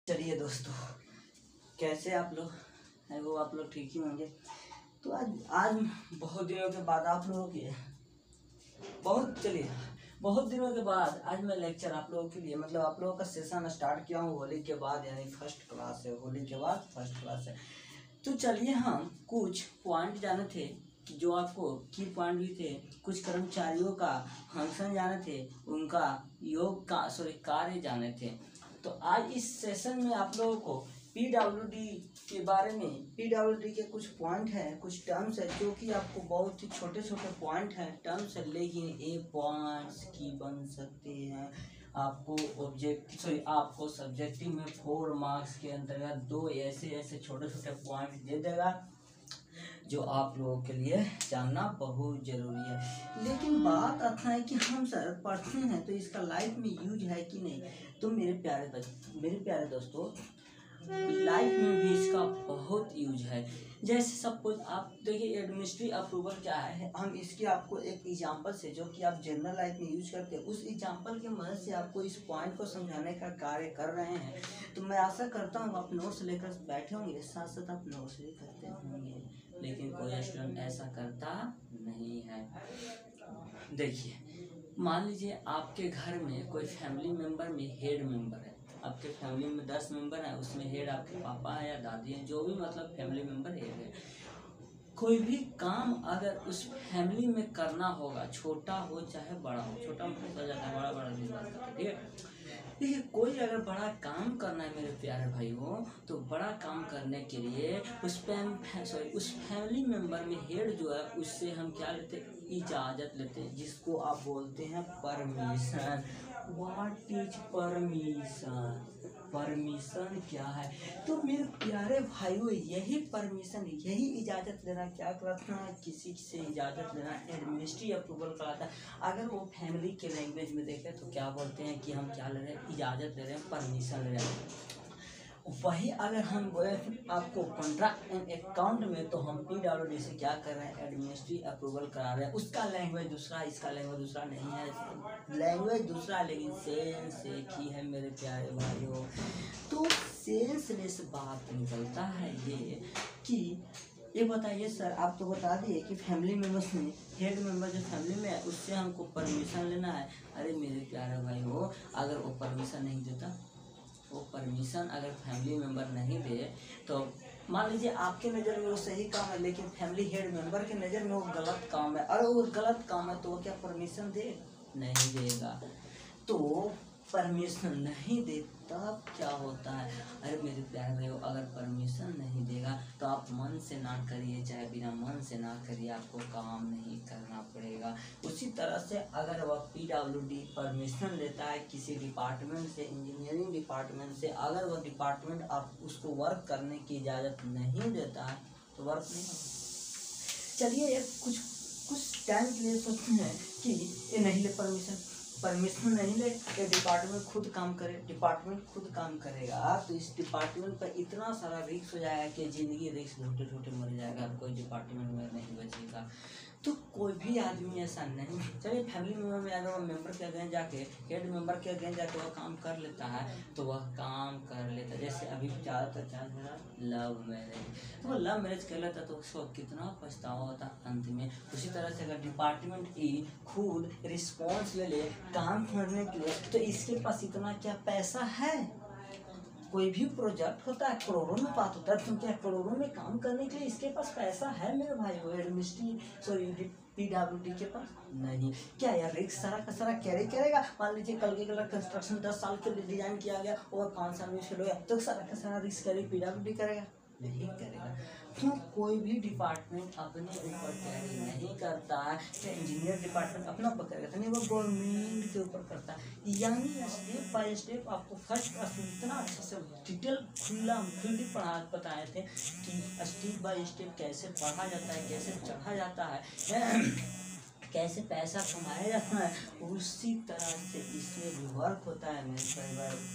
चलिए दोस्तों, कैसे आप लोग हैं? वो आप लोग ठीक ही होंगे। तो आज बहुत दिनों के बाद आप लोगों के बहुत दिनों के बाद आज मैं लेक्चर आप लोगों के लिए मतलब आप लोगों का सेशन स्टार्ट किया हूँ होली के बाद, यानी फर्स्ट क्लास है। होली के बाद फर्स्ट क्लास है। तो चलिए हम कुछ पॉइंट जाने थे कि जो आपको की पॉइंट भी थे। कुछ कर्मचारियों का फंक्शन जाने थे, उनका योग का कार्य जाने थे। तो आज इस सेशन में आप लोगों को पीडब्ल्यूडी के बारे में, पीडब्ल्यूडी के कुछ पॉइंट हैं, कुछ टर्म्स है जो कि आपको बहुत ही छोटे छोटे पॉइंट हैं, टर्म्स है, लेकिन ये पॉइंट्स की बन सकते हैं। आपको सब्जेक्टिव में 4 मार्क्स के अंतर्गत 2 ऐसे छोटे छोटे पॉइंट दे देगा जो आप लोगों के लिए जानना बहुत ज़रूरी है। लेकिन बात आता है कि हम सर पढ़ते हैं तो इसका लाइफ में यूज है कि नहीं। तो मेरे प्यारे दोस्तों, लाइफ में भी इसका बहुत यूज है। जैसे सपोज आप देखिए, एडमिनिस्ट्रेटिव अप्रूवल क्या है। हम इसकी आपको एक एग्जांपल से, जो कि आप जनरल लाइफ में यूज करते हैं, उस एग्जांपल की मदद से आपको इस पॉइंट को समझाने का कार्य कर रहे हैं। तो मैं आशा करता हूँ आप नोट्स लेकर बैठे होंगे, साथ साथ आप नोट्स भी करते होंगे। लेकिन कोई स्टूडेंट ऐसा करता नहीं है। देखिए, मान लीजिए आपके घर में कोई फैमिली मेम्बर में हेड मेंबर है। आपके फैमिली में 10 मेंबर हैं, उसमें हेड आपके पापा है या दादी हैं, जो भी मतलब फैमिली मेंबर हेड है। कोई भी काम अगर उस फैमिली में करना होगा, छोटा हो चाहे बड़ा हो, छोटा मतलब हो जाता है, बड़ा बड़ा भी बात करते, ठीक है। देखिए, कोई अगर बड़ा काम करना है मेरे प्यारे भाइयों, तो बड़ा काम करने के लिए उस फैमिली मेंबर में हेड जो है, उससे हम क्या लेते हैं? इजाज़त लेते हैं, जिसको आप बोलते हैं permission. What is permission? Permission क्या है? तो मेरे प्यारे भाइयों, यही परमिशन, यही इजाज़त लेना क्या कहलाता है? किसी से इजाज़त लेना एडमिनिस्ट्रेटिव अप्रूवल कहलाता है। अगर वो फैमिली के लैंग्वेज में देखें तो क्या बोलते हैं कि हम क्या ले रहे हैं? इजाज़त ले रहे हैं, परमिशन ले रहे हैं। वही अगर हम आपको कॉन्ट्रैक्ट एंड अकाउंट में, तो हम पीडब्ल्यूडी से क्या कर रहे हैं? एडमिनिस्ट्रेटिव अप्रूवल करा रहे हैं। उसका लैंग्वेज दूसरा, इसका लैंग्वेज दूसरा नहीं है। लैंग्वेज दूसरा, लेकिन सेंस एक ही है मेरे प्यारे भाइयों। तो सेंस लेस बात निकलता है ये बताइए सर, आप तो बता दिए कि फैमिली मेम्बर्स में हेड मेंबर जो फैमिली में है, उससे हमको परमिशन लेना है। अरे मेरे प्यारे भाई हो, अगर वो परमिशन नहीं देता, वो परमिशन अगर फैमिली मेंबर नहीं दे, तो मान लीजिए आपके नज़र में वो सही काम है, लेकिन फैमिली हेड मेंबर के नज़र में वो गलत काम है। अरे वो गलत काम है तो वो क्या परमिशन दे? नहीं देगा। तो परमिशन नहीं दे तब क्या होता है? अरे मेरे प्यारे भाइयों, अगर परमिशन नहीं देगा तो आप मन से ना करिए, चाहे बिना मन से ना करिए, आपको काम नहीं करना पड़ेगा। उसी तरह से अगर वह पीडब्ल्यूडी परमिशन लेता है किसी डिपार्टमेंट से, इंजीनियरिंग डिपार्टमेंट से, अगर वह डिपार्टमेंट आप उसको वर्क करने की इजाज़त नहीं देता है तो वर्क नहीं होगा। चलिए ये कुछ टाइम के लिए सोचते हैं कि ये नहीं ले परमिशन नहीं ले, ये डिपार्टमेंट खुद काम करे, डिपार्टमेंट खुद काम करेगा तो इस डिपार्टमेंट पर इतना सारा रिस्क हो जाएगा कि ज़िंदगी रिस्क छोटे मर जाएगा, कोई डिपार्टमेंट में नहीं बचेगा। तो कोई भी आदमी ऐसा नहीं। चलिए फैमिली मेम्बर में अगर वो मेंबर के अगेंस्ट जाके, हेड मेंबर के अगेंस्ट जाके वह काम कर लेता है तो वह काम कर लेता है। जैसे अभी ज़्यादातर क्या हो रहा, लव मैरिज। तो वो लव मैरिज कर लेता तो उसको कितना पछतावा होता अंत में। उसी तरह से अगर डिपार्टमेंट ही खुद रिस्पॉन्स ले काम करने के लिए, तो इसके पास इतना क्या पैसा है? कोई भी प्रोजेक्ट होता है करोड़ों में बात होता है, तो क्या करोड़ों में काम करने के लिए इसके पास पैसा है मेरे भाई? वो पीडब्ल्यूडी के पास नहीं। क्या यार रिस्क सारा का सारा कैरी करेगा? मान लीजिए कल के कलर कंस्ट्रक्शन 10 साल के लिए डिजाइन किया गया और 5 साल में फेल हो गया, तो सारा का सारा रिस्क कैरी पीडब्ल्यूडी करेगा? नहीं करेगा। तो कोई भी डिपार्टमेंट अपने ऊपर कैरी नहीं करता है। तो इंजीनियर डिपार्टमेंट अपना ऊपर करता नहीं, वो गवर्नमेंट के ऊपर करता है। यानी स्टेप बाय स्टेप आपको फर्स्ट क्लास में इतना अच्छे से डिटेल खुली बताए थे कि स्टेप बाय स्टेप कैसे पढ़ा जाता है, कैसे चढ़ा जाता है, कैसे पैसा कमाया जाता है। उसी तरह से इसमें भी वर्क होता है मेरे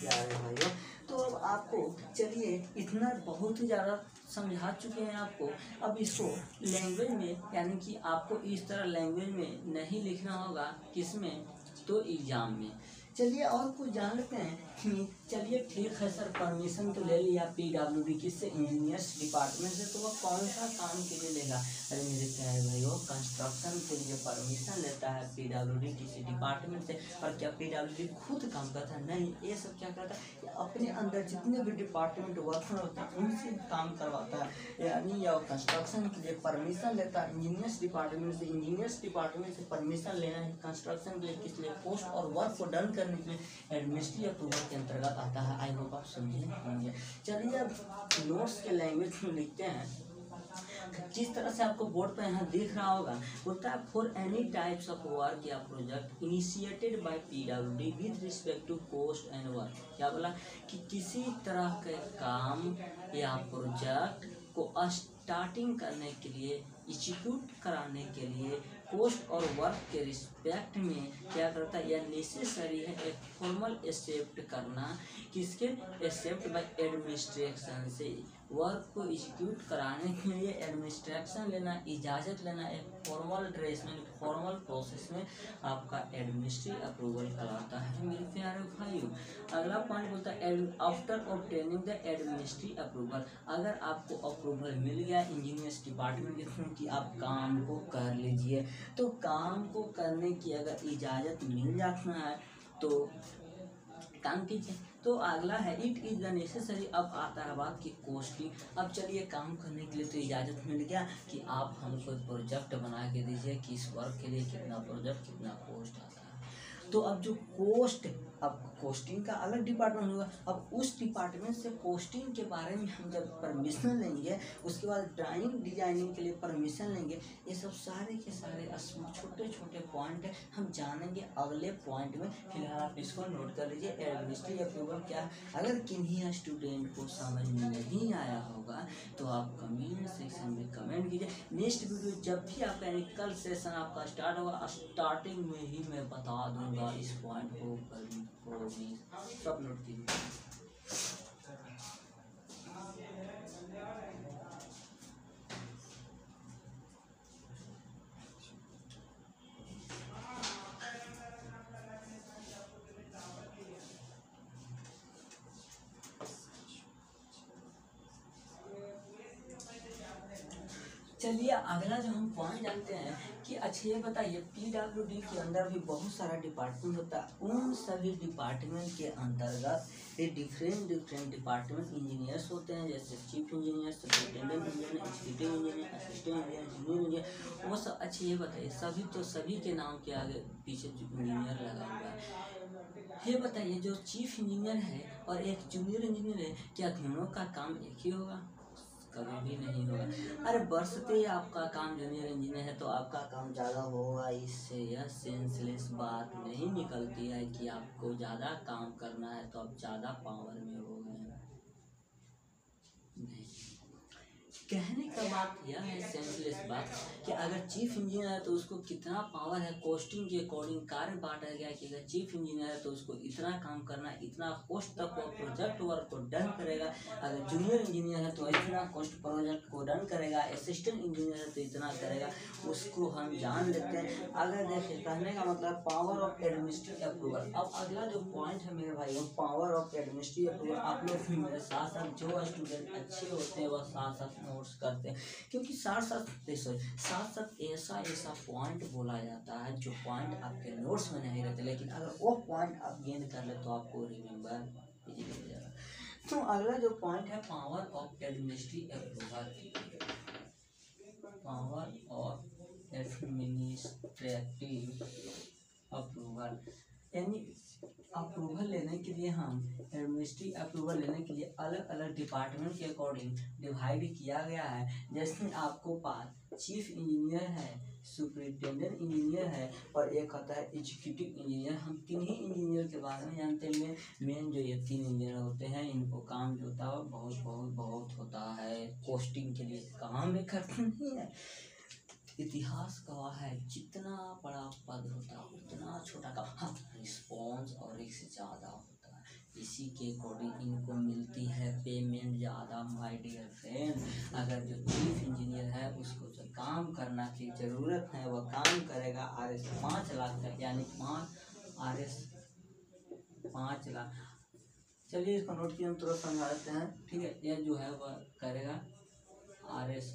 प्यारे भाइयों। तो अब आपको चलिए इतना बहुत ही ज़्यादा समझा चुके हैं आपको। अब इसको लैंग्वेज में, यानी कि आपको इस तरह लैंग्वेज में नहीं लिखना होगा, किसमें? तो एग्ज़ाम में। चलिए और कुछ जान लेते हैं कि चलिए ठीक है सर, परमिशन तो ले लिया पीडब्ल्यूडी किससे, इंजीनियर्स डिपार्टमेंट से, तो वह कौन सा काम के लिए लेगा? अरे मेरे प्यारे भाई, वो कंस्ट्रक्शन के लिए परमिशन लेता है पीडब्ल्यूडी किसी डिपार्टमेंट से। और क्या पीडब्ल्यूडी खुद काम करता है? नहीं, ये सब क्या करता है, अपने अंदर जितने भी डिपार्टमेंट वर्कर होते हैं उनसे काम करवाता है। यानी यह कंस्ट्रक्शन के लिए परमिशन लेता है इंजीनियर्स डिपार्टमेंट से। इंजीनियर्स डिपार्टमेंट से परमिशन लेना है कंस्ट्रक्शन के लिए, किस लिए, पोस्ट और वर्क को डन करने के लिए एडमिनिस्ट्रेटिव अप्रूवल के अंतर्गत आता है। आई होप आप समझे होंगे। चलिए अब नोट्स के लैंग्वेज में लिखते हैं। जिस तरह से आपको बोर्ड पे यहाँ दिख रहा होगा, बोलता है for any types of work या project initiated by PWD with respect to cost and work. क्या बोला कि किसी तरह के काम या प्रोजेक्ट को स्टार्टिंग करने के लिए, एग्जीक्यूट कराने के लिए कोस्ट और वर्क के रिस्पेक्ट में क्या करता है, यह नेसेसरी है एक फॉर्मल एक्सेप्ट करना, किसके, एक्सेप्ट बाय एडमिनिस्ट्रेशन से। वर्क को एग्जीक्यूट कराने के लिए एडमिनिस्ट्रेशन लेना, इजाज़त लेना एक फॉर्मल ड्रेस में, फॉर्मल प्रोसेस में आपका एडमिनिस्ट्रेटिव अप्रूवल कराता है मेरे प्यारे भाइयों। अगला पॉइंट बोलता है after obtaining the administrative approval. अगर आपको अप्रूवल मिल गया इंजीनियर्स डिपार्टमेंट के थ्रू कि आप काम को कर लीजिए, तो काम को करने की अगर इजाज़त मिल जाता है तो काम कीजिए। तो अगला है इट इज़ द नेसेसरी। अब आता है बात की कॉस्टिंग। अब चलिए काम करने के लिए तो इजाज़त मिल गया कि आप हमको प्रोजेक्ट बना के दीजिए कि इस वर्क के लिए कितना प्रोजेक्ट, कितना कॉस्ट आता है। तो अब जो कॉस्ट, अब कॉस्टिंग का अलग डिपार्टमेंट होगा। अब उस डिपार्टमेंट से कॉस्टिंग के बारे में हम जब परमिशन लेंगे, उसके बाद ड्राइंग डिजाइनिंग के लिए परमिशन लेंगे, ये सब सारे के सारे छोटे छोटे पॉइंट है, हम जानेंगे अगले पॉइंट में। फिलहाल आप इसको नोट कर लीजिए। एडमिनिस्ट्रेटिव अप्रूवल क्या है? अगर किन्हीं स्टूडेंट को समझ में नहीं आया होगा तो आप कमेंट सेक्शन में कमेंट कीजिए। नेक्स्ट वीडियो जब भी आपका यानी कल सेशन आपका स्टार्ट होगा, स्टार्टिंग में ही मैं बता दूंगा इस पॉइंट को सब नोट कीजिए। चलिए अगला जो हम पॉइंट जानते हैं कि अच्छा ये बताइए पीडब्ल्यूडी के अंदर भी बहुत सारा डिपार्टमेंट होता है। उन सभी डिपार्टमेंट के अंतर्गत ये डिफरेंट डिपार्टमेंट इंजीनियर्स होते हैं, जैसे chief engineer, superintendent engineer, executive engineer, assistant engineer, junior engineer, वो सब। अच्छा ये बताइए सभी के नाम के आगे पीछे इंजीनियर लगा हुआ है। ये बताइए जो चीफ इंजीनियर है और एक जूनियर इंजीनियर है, क्या दोनों का काम एक ही होगा? कभी भी नहीं होगा। अरे बरसते आपका काम जूनियर इंजीनियर है तो आपका काम ज़्यादा होगा, इससे यह सेंसलेस बात नहीं निकलती है कि आपको ज़्यादा काम करना है तो आप ज़्यादा पावर में हो गए। नहीं, कहने का बात यह है सेंसलेस बात कि अगर चीफ इंजीनियर है तो उसको कितना पावर है, कॉस्टिंग के अकॉर्डिंग कार्य बांटा गया कि अगर चीफ इंजीनियर है तो उसको इतना काम करना है, इतना कॉस्ट तक वो प्रोजेक्ट वर्क को डन करेगा। अगर जूनियर इंजीनियर है तो इतना कॉस्ट प्रोजेक्ट को डन करेगा, असिस्टेंट इंजीनियर है तो इतना करेगा। उसको हम जान लेते हैं। अगर देखिए कहने का मतलब पावर ऑफ एडमिनिस्ट्रेटिव अप्रूवल। अब अगला जो पॉइंट है मेरे भाइयों, पावर ऑफ एडमिनिस्ट्रेटिव अप्रूवल। आप लोग भी मेरे साथ साथ जो स्टूडेंट अच्छे होते हैं वह साथ साथ नोट्स करते हैं, क्योंकि साथ साथ ऐसा पॉइंट बोला जाता है जो पॉइंट आपके नोट्स में नहीं रहते, लेकिन अगर वो पॉइंट आप गेन कर ले तो आपको रिमेम्बर इजीली हो जाएगा। तो अगला जो पॉइंट है power of administrative approval. Power of administrative approval यानी अप्रूवल लेने के लिए हम एडमिनिस्ट्रेटिव अप्रूवल लेने के लिए अलग अलग डिपार्टमेंट के अकॉर्डिंग डिवाइड किया गया है। जैसे आपको पास चीफ इंजीनियर है, सुपरिटेंडेंट इंजीनियर है और एक होता है एग्जीक्यूटिव इंजीनियर। हम तीन ही इंजीनियर के बारे में जानते हैं। मेन जो ये तीन इंजीनियर होते हैं इनको काम जो होता है बहुत होता है। कॉस्टिंग के लिए काम भी करते नहीं है। इतिहास गवाह है जितना बड़ा पद होता है उतना छोटा का रिस्पॉन्स और इससे ज़्यादा होता है। इसी के अकॉर्डिंग इनको मिलती है पेमेंट ज़्यादा। माय डियर फ्रेंड, अगर जो चीफ इंजीनियर है उसको जो काम करना की ज़रूरत है वह काम करेगा। RS 5 लाख तक यानी 5 RS 5 लाख। चलिए इसको नोट किए हम तुरंत समझा देते हैं, ठीक है। ये जो है वह करेगा RS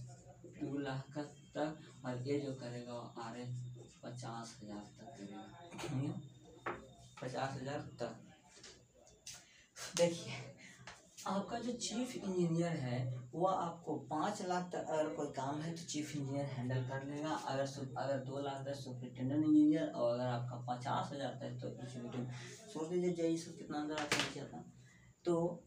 2 लाख तक, और ये जो करेगा वो RS 50,000 तक करेगा, 50,000 तक। देखिए आपका जो चीफ इंजीनियर है वह आपको 5 लाख तक अगर कोई काम है तो चीफ इंजीनियर हैंडल कर लेगा। अगर 2 लाख तक सुपरिटेंडेंट इंजीनियर, और अगर आपका 50,000 तक तो एग्जीक्यूटिव। सोच लीजिए जय सो कितना अंदर आपने किया था। तो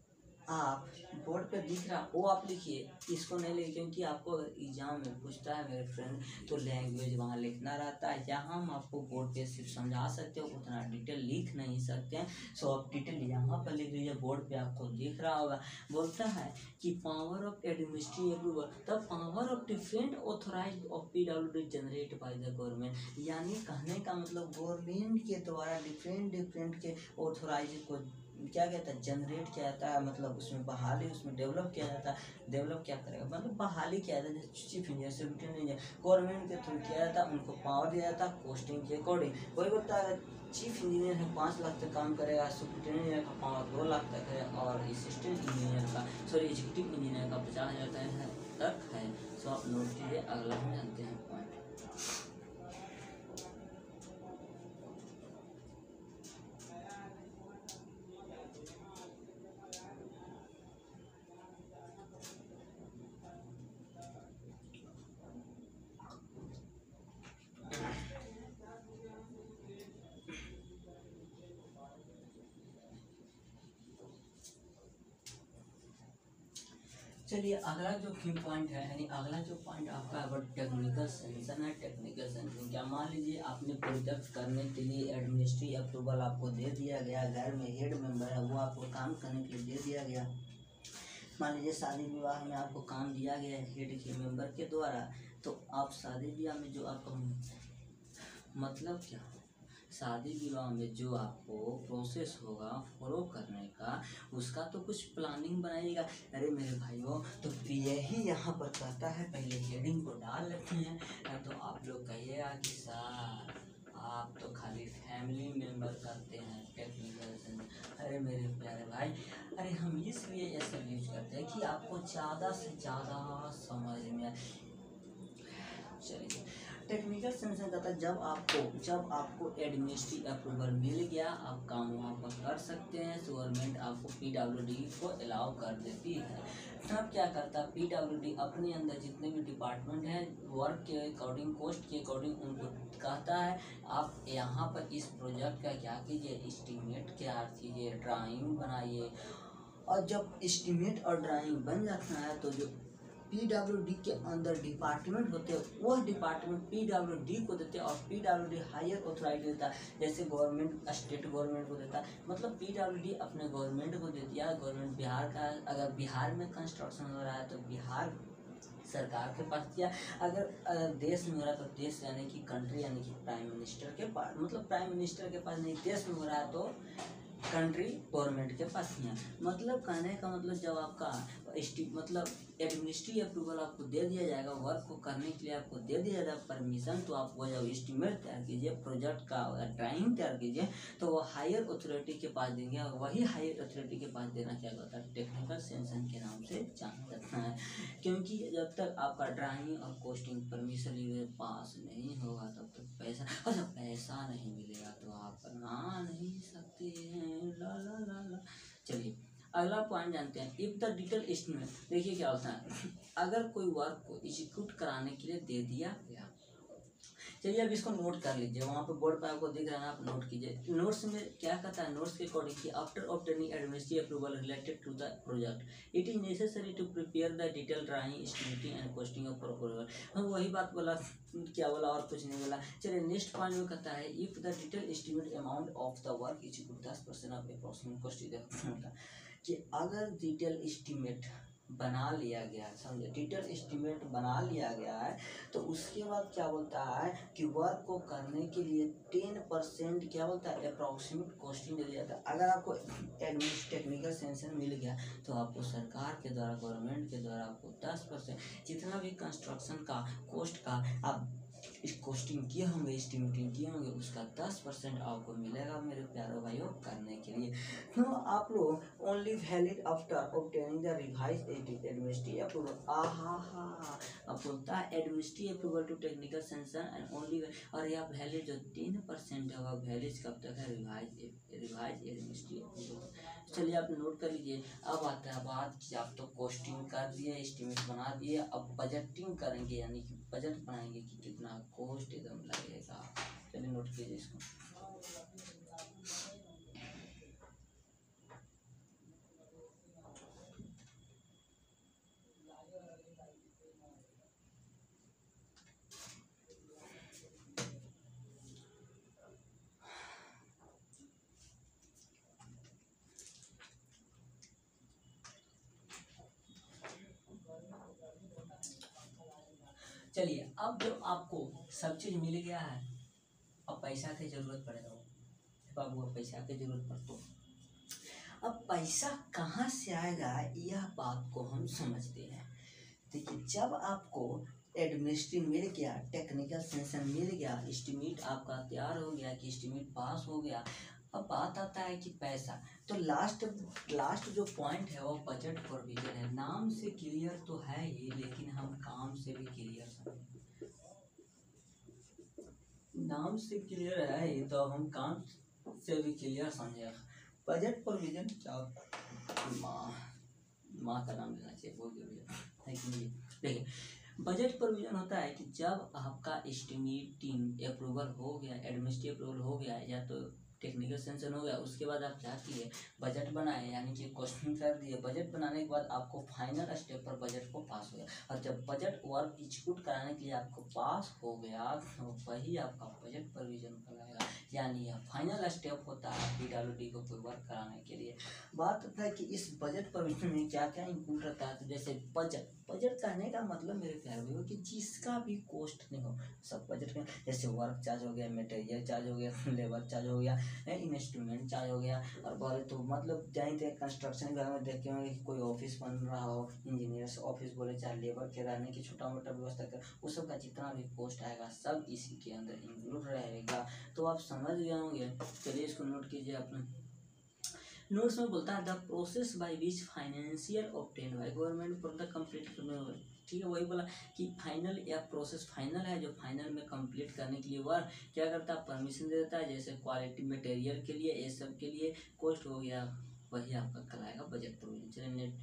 आप बोर्ड पे दिख रहा वो आप लिखिए, इसको नहीं लिखिए, क्योंकि आपको अगर एग्जाम में पूछता है मेरे फ्रेंड तो लैंग्वेज वहाँ लिखना रहता है। यहाँ हम आपको बोर्ड पे सिर्फ समझा सकते हो, उतना डिटेल लिख नहीं सकते हैं। सो आप डिटेल यहाँ पर लिख लीजिए, बोर्ड पे आपको दिख रहा होगा। बोलता है कि power of administrative approval the power of different authorize of PWD generate by the government. यानी कहने का मतलब गवर्नमेंट के द्वारा डिफरेंट के ऑथोराइज को क्या कहता है, जनरेट किया जाता है, मतलब उसमें बहाली, उसमें डेवलप किया जाता है। डेवलप क्या करेगा, मतलब बहाली किया जाता है। Chief engineer superintendent engineer government के थ्रू किया जाता है, उनको पावर दिया जाता है पोस्टिंग के अकॉर्डिंग। वही बोलता है चीफ इंजीनियर है 5 लाख तक काम करेगा, सुपरिटेंडेंट इंजीनियर का पावर 2 लाख तक है, और असिस्टेंट इंजीनियर का एग्जीक्यूटिव इंजीनियर का 50,000 तक है। सो आप नोट कीजिए, अगला हम जानते हैं पॉइंट। चलिए अगला जो की पॉइंट है, यानी अगला जो पॉइंट आपका है टेक्निकल सेंशन है। टेक्निकल सेंशन क्या, मान लीजिए आपने प्रोजेक्ट करने के लिए एडमिनिस्ट्रेटिव अप्रूवल आपको दे दिया गया, घर में हेड मेंबर है वो आपको काम करने के लिए दे दिया गया। मान लीजिए शादी विवाह में आपको काम दिया गया है हेड के मेंबर के द्वारा, तो आप शादी विवाह में जो आपका मतलब क्या, शादी विवाह में जो आपको प्रोसेस होगा फॉलो करने का, उसका तो कुछ प्लानिंग बनाइएगा। अरे मेरे भाइयों, तो यही यहाँ पर कहता है, पहले हेडिंग को डाल लेते हैं। तो आप लोग कहिएगा कि सर आप तो खाली फैमिली मेंबर करते हैं टेक्निकल सेंस। अरे मेरे प्यारे भाई, अरे हम इसलिए ऐसा यूज करते हैं कि आपको ज़्यादा से ज़्यादा समझ में। चलिए टेक्निकल सेंशन कहता है जब आपको एडमिनिस्ट्रेटिव अप्रूवल मिल गया, आप काम वहाँ पर कर सकते हैं, तो गवर्नमेंट आपको PWD को अलाउ कर देती है। तब क्या करता है PWD अपने अंदर जितने भी डिपार्टमेंट हैं वर्क के अकॉर्डिंग, कॉस्ट के अकॉर्डिंग उनको कहता है आप यहाँ पर इस प्रोजेक्ट का क्या कीजिए, एस्टीमेट तैयार कीजिए, ड्राइंग बनाइए। और जब एस्टीमेट और ड्राइंग बन जाता है तो जो PWD के अंदर डिपार्टमेंट होते हैं वह डिपार्टमेंट PWD को देते हैं, और PWD हायर ऑथोराइटी देता है। जैसे गवर्नमेंट स्टेट गवर्नमेंट को देता है, मतलब PWD अपने गवर्नमेंट को दे दिया। गवर्नमेंट बिहार का, अगर बिहार में कंस्ट्रक्शन हो रहा है तो बिहार सरकार के पास दिया। अगर देश में हो रहा है तो देश यानी कि कंट्री यानी कि प्राइम मिनिस्टर के पास, मतलब प्राइम मिनिस्टर के पास नहीं, देश में हो रहा है तो कंट्री गवर्नमेंट के पास नहीं है। मतलब कहने का मतलब जब आपका मतलब एडमिनिस्ट्रेटिव अप्रूवल आपको दे दिया जाएगा, वर्क को करने के लिए आपको दे दिया जाएगा परमिशन, तो आप वो जब एस्टीमेट तैयार कीजिए, प्रोजेक्ट का ड्राइंग तैयार कीजिए, तो वो हायर अथॉरिटी के पास देंगे, और वही हायर अथॉरिटी के पास देना क्या होता है, टेक्निकल सेंशन के नाम से जाना जाता है। क्योंकि जब तक आपका ड्राइंग और कॉस्टिंग परमिशन पास नहीं होगा तब तक पैसा नहीं मिलेगा, तो आप बना नहीं सकते हैं। ला ला ला ला। चलिए अगला पॉइंट जानते हैं, इफ द डिटेल एस्टिमेट। देखिए क्या होता है, अगर कोई वर्क को एग्जीक्यूट कराने के लिए दे दिया गया, चलिए अब इसको नोट कर लीजिए, वहाँ पे बोर्ड पे आपको दिख रहा है, आप नोट कीजिए। नोट्स में क्या कहता है, नोट्स के अकॉर्डिंग कि after obtaining administrative approval related to the project it is necessary to prepare the detail drawing estimating and costing of proposal. हम वही बात बोला, क्या बोला और कुछ नहीं बोला। चलिए नेक्स्ट पॉइंट में कहता है if the detail estimate amount of the work is 10% of approximate cost. कि अगर डिटेल एस्टिमेट बना लिया गया, समझे, डिटेल एस्टिमेट बना लिया गया है, तो उसके बाद क्या बोलता है कि वर्क को करने के लिए 10% क्या बोलता है, अप्रॉक्सीमेट कॉस्टिंग दे दिया जाता है। अगर आपको टेक्निकल सेंशन मिल गया तो आपको सरकार के द्वारा, गवर्नमेंट के द्वारा आपको 10% जितना भी कंस्ट्रक्शन का कॉस्ट का आप कॉस्टिंग किए होंगे, एस्टिमेटिंग किए होंगे, उसका 10% आपको मिलेगा मेरे प्यारे भाइयों करने के लिए। तो आप लोग only valid after obtaining the revise administrative approval. अब बोलता है administrative approval to technical sanction and only, और यह वैलिड जो 3% है वह वैलिड कब तक है, रिवाइज एडमिनिस्ट्रेटिव अप्रूवल। चलिए आप नोट कर लीजिए। अब आता है बात कि आप तो कॉस्टिंग कर दिए, एस्टिमेट बना दिए, अब बजटिंग करेंगे यानी कि बजट बनाएंगे कि कितना कॉस्ट एकदम लगेगा। चलिए नोट कीजिए इसको। चलिए अब जब आपको सब चीज मिल गया है, अब पैसा की जरूरत पड़ेगा, बाबू अब पैसा की जरूरत पड़ता, अब पैसा कहाँ से आएगा यह बात को हम समझते हैं। देखिए जब आपको एडमिनिस्ट्रेटिव मिल गया, टेक्निकल सेंशन मिल गया, एस्टिमेट आपका तैयार हो गया कि एस्टिमेट पास हो गया, अब बात आता है कि पैसा। तो लास्ट जो पॉइंट है वो बजट प्रोविजन है। नाम से क्लियर तो है ही, लेकिन हम काम से भी क्लियर समझें। नाम से क्लियर है ही तो हम काम से भी क्लियर समझे। बजट प्रोविजन माँ का नाम लेना चाहिए, बहुत जरूरी है कि नहीं। देखिए बजट प्रोविजन होता है कि जब आपका एस्टिमेटिंग अप्रूवल हो गया, एडमिनिस्ट्रेटिव अप्रूवल हो गया या तो टेक्निकल सेंशन हो गया, उसके बाद आप क्या किए, बजट बनाए यानी कि क्वेश्चन कर दिए। बजट बनाने के बाद आपको फाइनल स्टेप पर बजट को पास हो गया, और जब बजट वर्क एग्जीक्यूट कराने के लिए आपको पास हो गया तो वही आपका बजट प्रोविजन कहलाएगा। यानी यह फाइनल स्टेप होता है PWD को वर्क कराने के लिए। बात होता है कि इस बजट प्रोविजन में क्या क्या इंक्लूड रहता है। तो जैसे बजट कहने का मतलब मेरे ख्याल में कि जिसका भी कॉस्ट नहीं हो सब बजट में, जैसे वर्क चार्ज हो गया, मटेरियल चार्ज हो गया, लेबर चार्ज हो गया, इंस्ट्रूमेंट चार्ज हो गया। और बोले तो मतलब जहीं तक कंस्ट्रक्शन घर में देखे होंगे कि कोई ऑफिस बन रहा हो, इंजीनियर्स ऑफिस बोले, चाहे लेबर के रहने की छोटा मोटा व्यवस्था कर, उस सब का जितना भी कॉस्ट आएगा सब इसी के अंदर इंक्लूड रहेगा। तो आप समझ गए होंगे। चलिए इसको नोट कीजिए अपने नोट्स में। बोलता है the process by which financial obtain by government for the complete, ठीक है वही बोला कि फाइनल या प्रोसेस फाइनल है, जो फाइनल में कंप्लीट करने के लिए वह क्या करता है, परमिशन दे देता है। जैसे क्वालिटी मटेरियल के लिए, ये सब के लिए कॉस्ट हो गया, वही आपका कहलाएगा बजट प्रोविजन। चलिए नेट।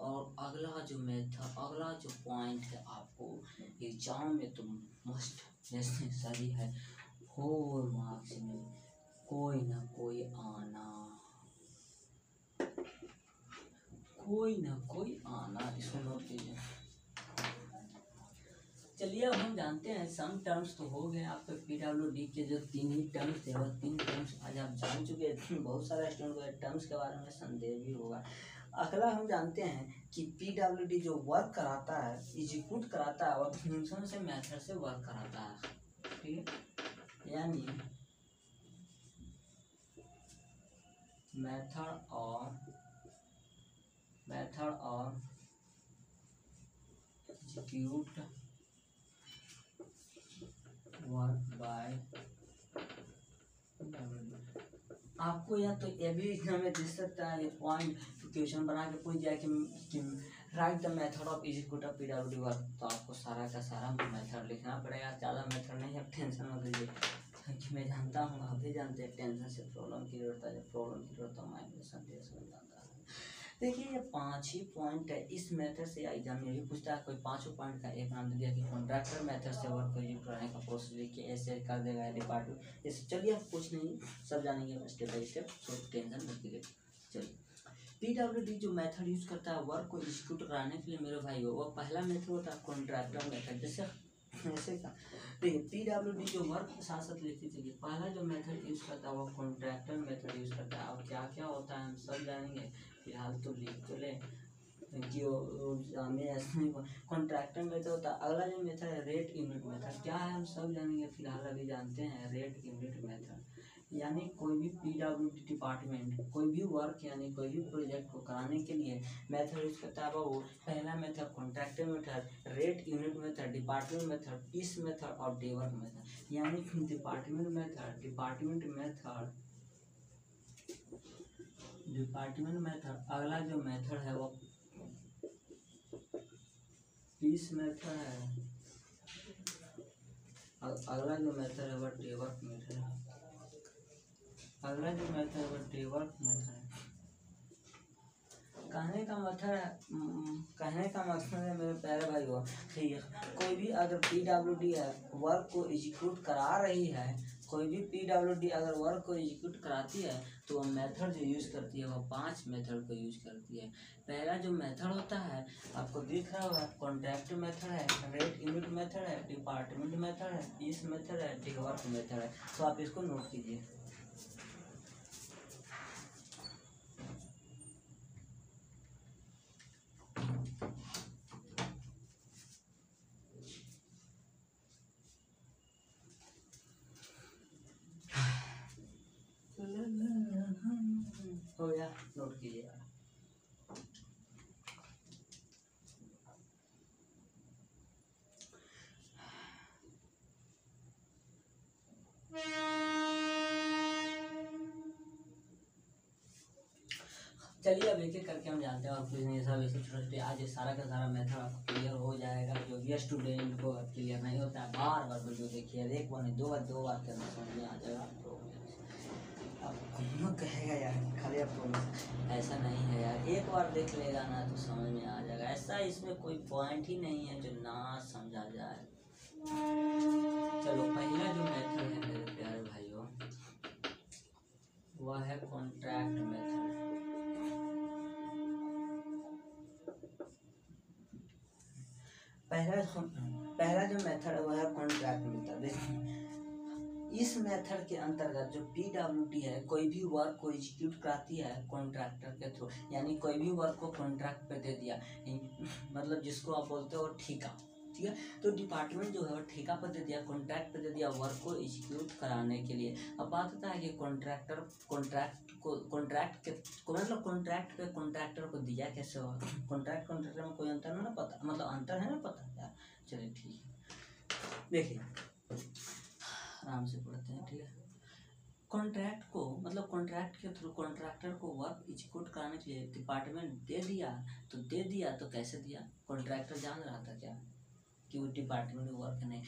और अगला जो पॉइंट है आपको एग्जाम में तो मस्ट नेसेसरी है, 4 मार्क्स में कोई ना कोई आना, इसको नोट कीजिए। चलिए अब हम जानते हैं सम टर्म्स तो हो गए आपके PWD के जो 3 ही टर्म्स थे, और 3 टर्म्स आज आप जान चुके हैं। बहुत सारे स्टूडेंट को टर्म्स के बारे में संदेह भी होगा। अगला हम जानते हैं कि PWD जो वर्क कराता है, एग्जीक्यूट कराता है, और फंक्शन से मेथड से वर्क कराता है, ठीक है। यानी मेथड और एग्जीक्यूट वर्क बाय आपको या तो ये भी एग्जाम में दे सकता है, ये पॉइंट क्वेश्चन बना के पूछ जाए कि right the method of execute of PWD work, तो आपको सारा का सारा मेथड लिखना पड़ेगा। ज़्यादा मेथड नहीं है, टेंशन मत लीजिए कि मैं जानता हूँ, आप भी जानते हैं टेंशन से प्रॉब्लम क्लियर होता है, जब प्रॉब्लम क्लियर होता है माइंड में संदेह समझ आता है। देखिए ये 5 ही पॉइंट है। इस मेथड से एग्जाम में भी पूछता है, कोई 5 पॉइंट का एक नाम दे दिया कि कॉन्ट्रैक्टर मेथड से वर्क को एग्जीक्यूट कराने का प्रोसेस लिखिए, ऐसे कर देगा डिपार्टमेंट। इस चलिए आप कुछ नहीं सब जानेंगे स्टेप बाय स्टेप, तो टेंशन मत लीजिए। चलिए PWD जो मेथड यूज करता है वर्क को एग्जीक्यूट कराने के लिए मेरे भाई, वो पहला मेथड होता है कॉन्ट्रैक्टर मेथड। जैसे ऐसे का देखिए PWD जो वर्क साथ साथ लिखते चलिए, पहला जो मेथड यूज करता है वो कॉन्ट्रैक्टर मेथड यूज करता है। और क्या क्या होता है हम सब जानेंगे, फिलहाल तो लिख तो ले कि कॉन्ट्रैक्टर मेथड होता है। अगला जो मेथड है रेट यूनिट मेथड, क्या है हम सब जानेंगे, फिलहाल अभी जानते हैं रेट यूनिट मेथड। यानी कोई भी पीडब्ल्यूडी डिपार्टमेंट कोई भी वर्क यानी कोई भी प्रोजेक्ट को कराने के लिए मेथड यूज करता है। वो पहला method contractor method, rate unit method, department method, piece method और डे वर्क मेथड। यानी डिपार्टमेंट मेथड, अगला जो मेथड है वो पीस मेथड है, अगला जो मेथड है वो डे वर्क मेथड है, कहने का मकसद है मेरे प्यारे भाइयों, ठीक, कोई भी अगर पीडब्ल्यूडी है वर्क को एग्जीक्यूट करा रही है, कोई भी पीडब्ल्यूडी अगर वर्क को एग्जीक्यूट कराती है तो वह मेथड जो यूज करती है वह 5 मेथड को यूज करती है। पहला जो मेथड होता है आपको दिख रहा होगा, कॉन्ट्रैक्ट मेथड है, रेट यूनिट मेथड है, डिपार्टमेंट मेथड है, पीस मेथड है, डे वर्क मेथड है। तो आप इसको नोट कीजिए। हो गया, नोट कीजिए। चलिए अब एक एक करके हम जानते हैं और कुछ नहीं, सब ऐसे छोटे आज सारा का सारा मेथड आपको क्लियर हो जाएगा। जो भी स्टूडेंट को क्लियर नहीं होता है बार बार वीडियो देखिए, एक बार नहीं 2 बार, 2 बार करना समझ में आ जाएगा। तो अब हम लोग कहेगा यार खाली आप ऐसा नहीं है यार, एक बार देख लेगा ना तो समझ में आ जाएगा। ऐसा इसमें कोई पॉइंट ही नहीं है जो ना समझा जाए। चलो पहला जो मेथड है मेरे प्यारे भाइयों वह है कॉन्ट्रैक्ट मेथड। पहला जो मेथड है वह है कॉन्ट्रैक्ट मेथड। देखिए इस मेथड के अंतर्गत जो पीडब्ल्यूडी है कोई भी वर्क को एग्जीक्यूट कराती है कॉन्ट्रैक्टर के थ्रू, यानी कोई भी वर्क को कॉन्ट्रैक्ट पे दे दिया, मतलब जिसको आप बोलते हो ठेका, ठीक है। तो डिपार्टमेंट जो है वो ठेका पर दे दिया, कॉन्ट्रैक्ट पे दे दिया वर्क को एग्जीक्यूट कराने के लिए। अब बात होता है कि कॉन्ट्रैक्ट पे कॉन्ट्रैक्टर को दिया कैसे होगा, कॉन्ट्रैक्टर में कोई अंतर ना पता, मतलब अंतर है ना पता यार। चलिए ठीक है, देखिए आराम से पढ़ते हैं, ठीक है। कॉन्ट्रैक्ट को मतलब कॉन्ट्रैक्ट के थ्रू कॉन्ट्रैक्टर को वर्क एग्जीक्यूट कराने के लिए डिपार्टमेंट दे दिया तो कैसे दिया, कॉन्ट्रैक्टर जान रहा था क्या कि वो डिपार्टमेंट में वर्क नहीं,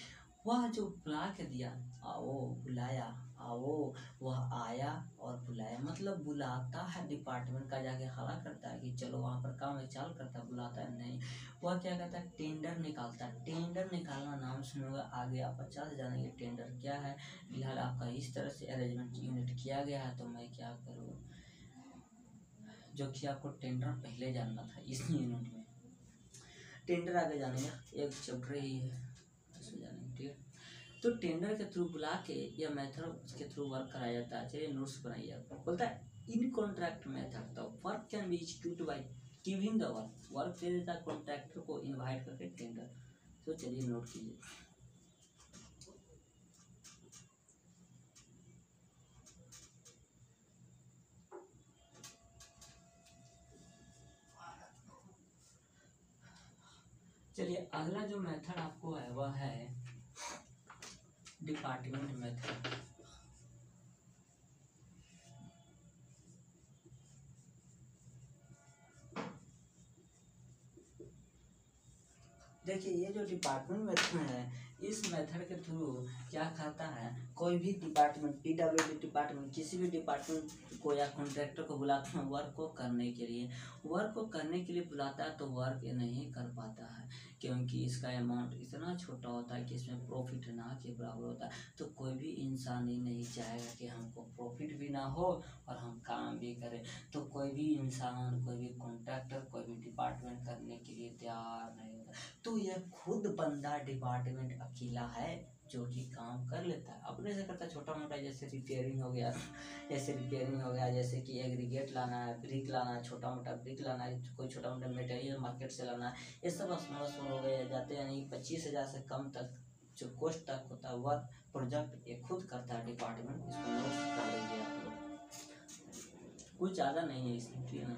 वह जो बुला के दिया, आओ बुलाया, आओ, वह आया और बुलाया, मतलब बुलाता है डिपार्टमेंट का, जाके खड़ा करता है कि चलो वहाँ पर काम है, चाल करता है, बुलाता है नहीं। वह क्या कहता है, टेंडर निकालता है। टेंडर निकालना नाम सुनोगे आगे आप 50 जानेंगे टेंडर क्या है। फिलहाल आपका इस तरह से अरेंजमेंट यूनिट किया गया है, तो मैं क्या करूँ, जो कि आपको टेंडर पहले जानना था इस यूनिट में। टेंडर आगे जानेंगे, एक चैप्टर ही है उसमें जानेंगे, ठीक है। तो टेंडर के थ्रू बुला के या मेथड के थ्रू वर्क कराया जाता है। चलिए नोट्स बनाइए। बोलता है in contract method the work can be executed by giving the work दे देता है कॉन्ट्रैक्टर को इनवाइट करके टेंडर। तो चलिए नोट कीजिए। चलिए अगला जो मेथड आपको है वह है डिपार्टमेंट मेथड। देखिए ये जो डिपार्टमेंट मेथड है इस मेथड के थ्रू क्या कहता है, कोई भी डिपार्टमेंट पीडब्ल्यूडी डिपार्टमेंट किसी भी डिपार्टमेंट को या कॉन्ट्रैक्टर को बुलाता है वर्क को करने के लिए, वर्क को करने के लिए बुलाता है तो वर्क नहीं कर पाता है क्योंकि इसका अमाउंट इतना छोटा होता है कि इसमें प्रॉफिट ना के बराबर होता है। तो कोई भी इंसान ही नहीं चाहेगा कि हमको प्रॉफिट भी ना हो और हम काम भी करें। तो कोई भी इंसान, कोई भी कॉन्ट्रैक्टर, कोई भी डिपार्टमेंट करने के लिए तैयार नहीं होता। तो यह खुद बंदा डिपार्टमेंट अकेला है जो कि काम कर लेता है, अपने से करता है छोटा मोटा, जैसे रिपेयरिंग हो गया, जैसे कि एग्रीगेट लाना है, ब्रिक लाना है, छोटा मोटा ब्रिक लाना है, कोई छोटा मोटा मटेरियल मार्केट से लाना है, ये सब स्मॉल हो गए जाते हैं। नहीं 25,000 से कम तक जो कोस्ट तक होता है वर्क प्रोजेक्ट ये खुद करता है डिपार्टमेंट, इसको नोट्स कर लीजिए आप लोग, कुछ ज़्यादा नहीं है इसमें ना।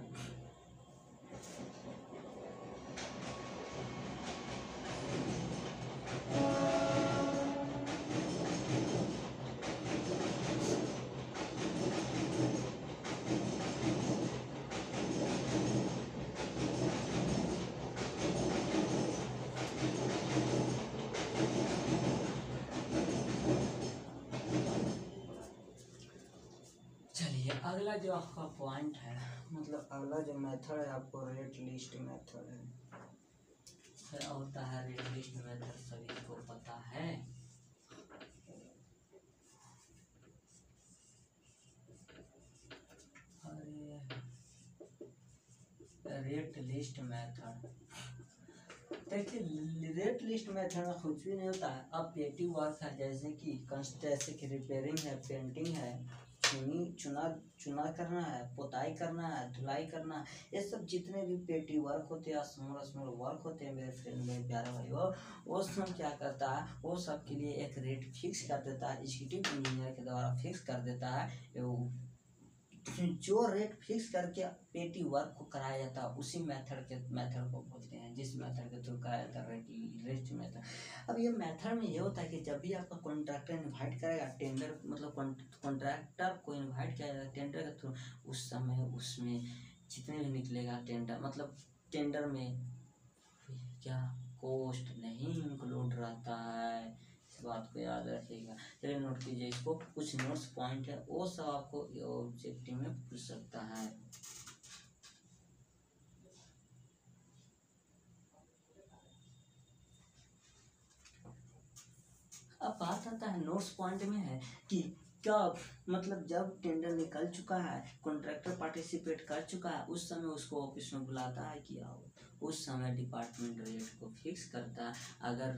चलिए अगला जो आपका पॉइंट है, मतलब अगला जो मेथड है आपको रेट लिस्ट मेथड है। क्या होता है रेट लिस्ट मेथड, सभी को पता है। अरे रेट लिस्ट मेथड, देखिए रेट लिस्ट मेथड में कुछ भी नहीं होता है। अब पेटी वर्क है जैसे कि जैसे कि रिपेयरिंग है, पेंटिंग है, चुना करना है, पोताई करना है, धुलाई करना है, ये सब जितने भी पेटी वर्क होते हैं, स्मॉल वर्क होते हैं मेरे फ्रेंड, मेरे प्यारे भाइयों, वो सब क्या करता है, वो सब के लिए एक रेट फिक्स कर देता है, एग्जीक्यूटिव इंजीनियर के द्वारा फिक्स कर देता है। जो रेट फिक्स करके पेटी वर्क को कराया जाता है उसी मेथड को बोलते हैं, जिस मेथड के थ्रू कराया जाता है रेट मेथड। अब ये मेथड में ये होता है कि जब भी आपका कॉन्ट्रैक्टर इनवाइट करेगा टेंडर, मतलब कॉन्ट्रैक्टर को इनवाइट किया जाएगा टेंडर के थ्रू, उस समय उसमें जितने भी निकलेगा टेंडर, मतलब टेंडर में क्या कोस्ट नहीं इंक्लूड रहता है, इस बात को याद रखिएगा। चलिए नोट कीजिए इसको, कुछ नोट्स पॉइंट है वो सब आपको ऑब्जेक्टिव में पूछ सकता है। अब बात आता है नोट्स पॉइंट में है कि क्या, मतलब जब टेंडर निकल चुका है, कॉन्ट्रैक्टर पार्टिसिपेट कर चुका है, उस समय उसको ऑफिस में बुलाता है कि आओ, उस समय डिपार्टमेंट रेट को फिक्स करता है। अगर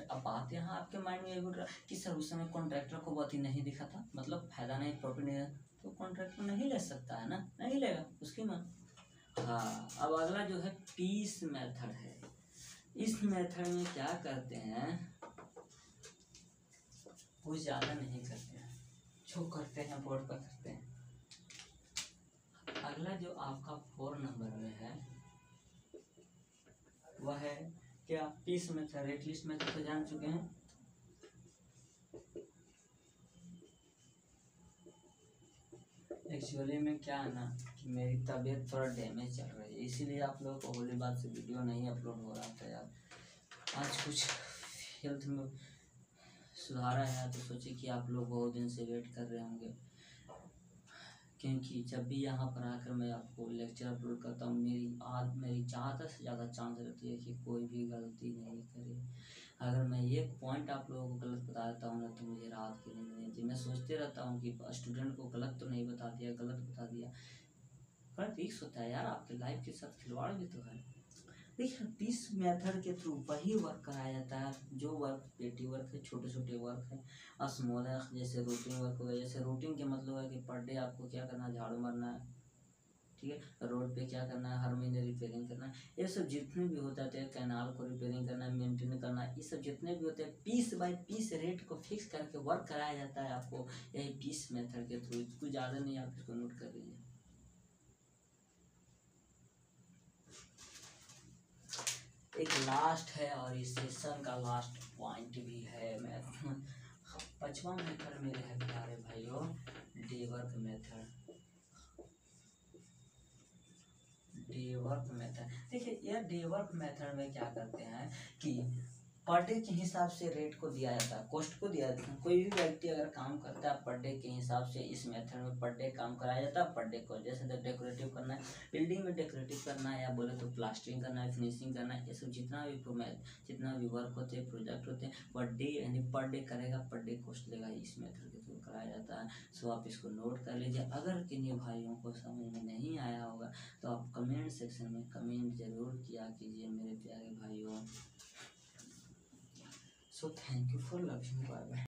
अब बात यहाँ आपके माइंड में ये बोल रहा है कि सर उस समय कॉन्ट्रैक्टर को बहुत ही नहीं दिखा था, मतलब फायदा नहीं, प्रॉफिट नहीं है, तो कॉन्ट्रैक्टर नहीं ले सकता है ना, नहीं लेगा उसकी मन। हाँ, अब अगला जो है पीस मेथड है। इस मेथड में क्या करते हैं, कुछ ज़्यादा नहीं करते हैं, जो करते हैं बोर्ड पर करते हैं। अगला जो आपका 4 नंबर में है वह है क्या, piece method. Rate list method तो जान चुके हैं। एक्चुअली में क्या है ना कि मेरी तबीयत थोड़ा डैमेज चल रही है, इसीलिए आप लोगों को होली बात से वीडियो नहीं अपलोड हो रहा था यार। आज कुछ हेल्थ में सुधार आया तो सोचे कि आप लोग बहुत दिन से वेट कर रहे होंगे, क्योंकि जब भी यहाँ पर आकर मैं आपको लेक्चर अपलोड करता हूँ, मेरी ज़्यादा से ज़्यादा चांस रहती है कि कोई भी गलती नहीं करे। अगर मैं एक पॉइंट आप लोगों को गलत बता देता हूँ ना तो मुझे रात की नींद नहीं आती। मैं सोचते रहता हूँ कि स्टूडेंट को गलत तो नहीं बता दिया, गलत बता दिया। बड़ा रिस्क होता है यार, आपके लाइफ के साथ खिलवाड़ भी तो है। देखिए पीस मेथड के थ्रू वही वर्क कराया जाता है जो वर्क पेटी वर्क है, छोटे छोटे वर्क है, और स्मॉल है जैसे रूटीन वर्क हो गया। जैसे रूटीन के मतलब है कि पर डे आपको क्या करना है, झाड़ू मारना है, ठीक है, रोड पे क्या करना है, हर महीने रिपेयरिंग करना है, ये सब जितने भी होते हैं, कैनाल को रिपेयरिंग करना है, मेंटेन करना है, ये सब जितने भी होते हैं पीस बाय पीस रेट को फिक्स करके वर्क कराया जाता है आपको, यही पीस मेथड के थ्रू। कुछ ज़्यादा नहीं, आप इसको नोट कर लीजिए। एक लास्ट है और इस सेशन का लास्ट पॉइंट भी है। मैं 5वां मेथड मेरे है प्यारे भाइयों, day work method. Day work method, देखिए यह डे वर्क मेथड में क्या करते हैं कि पर डे के हिसाब से रेट को दिया जाता है, कॉस्ट को दिया जाता है। कोई भी व्यक्ति अगर काम करता है पर डे के हिसाब से, इस मेथड में पर डे काम कराया जाता है, पर डे को जैसे डेकोरेटिव करना है, बिल्डिंग में डेकोरेटिव करना है, या बोले तो प्लास्टरिंग करना है, फिनिशिंग करना है, ये सब जितना भी वर्क होते हैं, प्रोजेक्ट होते हैं, पर डे यानी पर डे करेगा, पर डे कॉस्ट लेगा, इस मेथड के थ्रू कराया जाता है। सो आप इसको नोट कर लीजिए। अगर किन्हीं भाइयों को समझ में नहीं आया होगा तो आप कमेंट सेक्शन में कमेंट जरूर किया कीजिए मेरे प्यारे भाइयों। So thank you for loving. Bye bye.